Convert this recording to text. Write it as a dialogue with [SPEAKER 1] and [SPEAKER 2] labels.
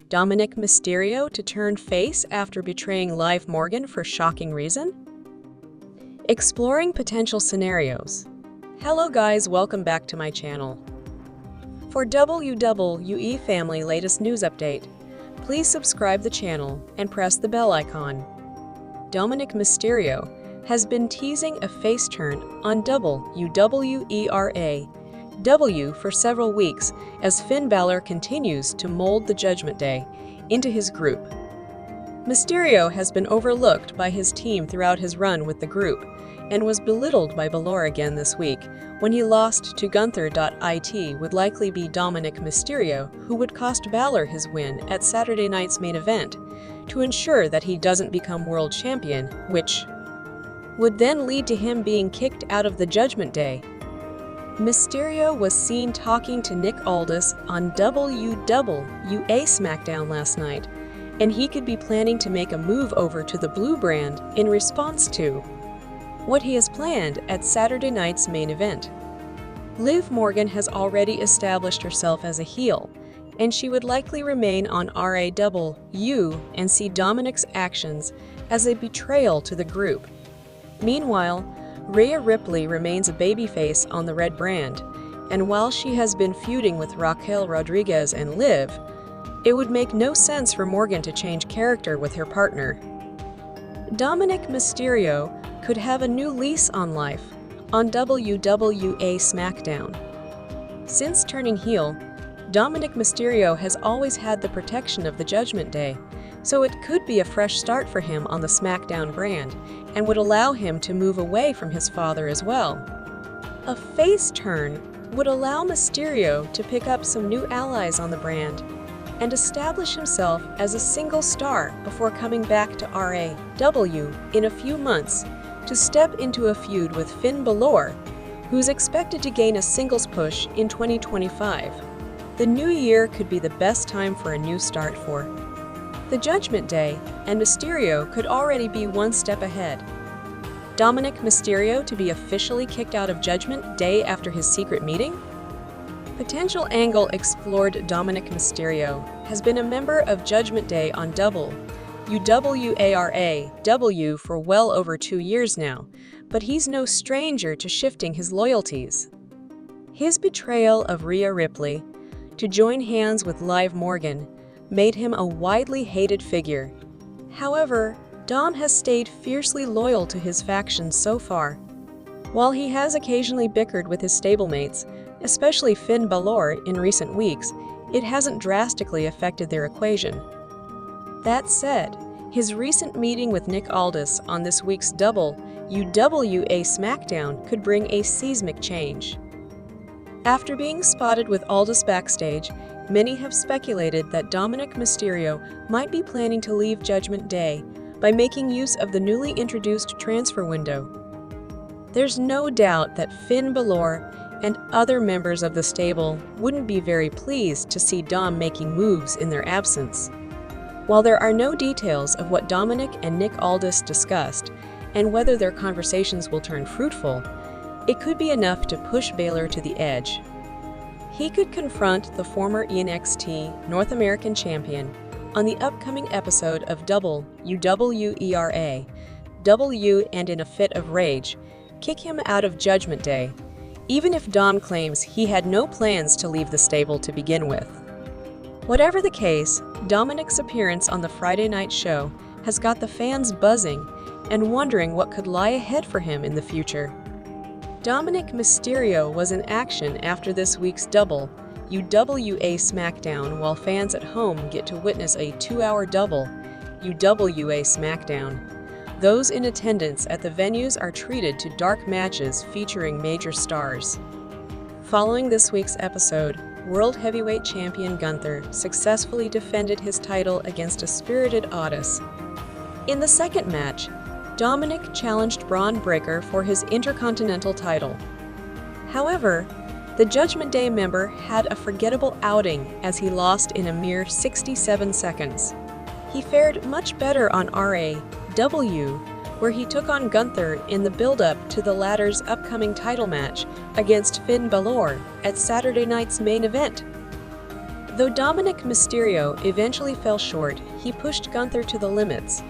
[SPEAKER 1] Dominik Mysterio to turn face after betraying Liv Morgan for shocking reason? Exploring potential scenarios. Hello guys, welcome back to my channel. For WWE Family latest news update, please subscribe the channel and press the bell icon. Dominik Mysterio has been teasing a face turn on WWE for several weeks as Finn Balor continues to mold the Judgment Day into his group. Mysterio has been overlooked by his team throughout his run with the group and was belittled by Balor again this week when he lost to Gunther. It would likely be Dominik Mysterio who would cost Balor his win at Saturday night's main event to ensure that he doesn't become world champion, which would then lead to him being kicked out of the Judgment Day. Mysterio was seen talking to Nick Aldis on WWE SmackDown last night, and he could be planning to make a move over to the Blue brand in response to what he has planned at Saturday night's main event. Liv Morgan has already established herself as a heel, and she would likely remain on RAW and see Dominik's actions as a betrayal to the group. Meanwhile, Rhea Ripley remains a babyface on the Red brand, and while she has been feuding with Raquel Rodriguez and Liv, it would make no sense for Morgan to change character with her partner. Dominik Mysterio could have a new lease on life on WWE SmackDown. Since turning heel, Dominik Mysterio has always had the protection of the Judgment Day, so it could be a fresh start for him on the SmackDown brand and would allow him to move away from his father as well. A face turn would allow Mysterio to pick up some new allies on the brand and establish himself as a single star before coming back to RAW in a few months to step into a feud with Finn Balor, who's expected to gain a singles push in 2025. The new year could be the best time for a new start for the Judgment Day, and Mysterio could already be one step ahead. Dominik Mysterio to be officially kicked out of Judgment Day after his secret meeting? Potential angle explored. Dominik Mysterio has been a member of Judgment Day on WWARAW for well over 2 years now, but he's no stranger to shifting his loyalties. His betrayal of Rhea Ripley to join hands with Liv Morgan made him a widely hated figure. However, Dom has stayed fiercely loyal to his faction so far. While he has occasionally bickered with his stablemates, especially Finn Balor in recent weeks, it hasn't drastically affected their equation. That said, his recent meeting with Nick Aldis on this week's WWA SmackDown could bring a seismic change. After being spotted with Aldis backstage, many have speculated that Dominik Mysterio might be planning to leave Judgment Day by making use of the newly introduced transfer window. There's no doubt that Finn Balor and other members of the stable wouldn't be very pleased to see Dom making moves in their absence. While there are no details of what Dominik and Nick Aldis discussed and whether their conversations will turn fruitful, it could be enough to push Balor to the edge. He could confront the former NXT North American champion on the upcoming episode of WWERAW and in a fit of rage, kick him out of Judgment Day, even if Dom claims he had no plans to leave the stable to begin with. Whatever the case, Dominik's appearance on the Friday night show has got the fans buzzing and wondering what could lie ahead for him in the future. Dominik Mysterio was in action after this week's WWA SmackDown, while fans at home get to witness a 2-hour WWA SmackDown. Those in attendance at the venues are treated to dark matches featuring major stars. Following this week's episode, World Heavyweight Champion Gunther successfully defended his title against a spirited Otis. In the second match, Dominik challenged Braun Breaker for his Intercontinental title. However, the Judgment Day member had a forgettable outing as he lost in a mere 67 seconds. He fared much better on RAW, where he took on Gunther in the build-up to the latter's upcoming title match against Finn Balor at Saturday night's main event. Though Dominik Mysterio eventually fell short, he pushed Gunther to the limits,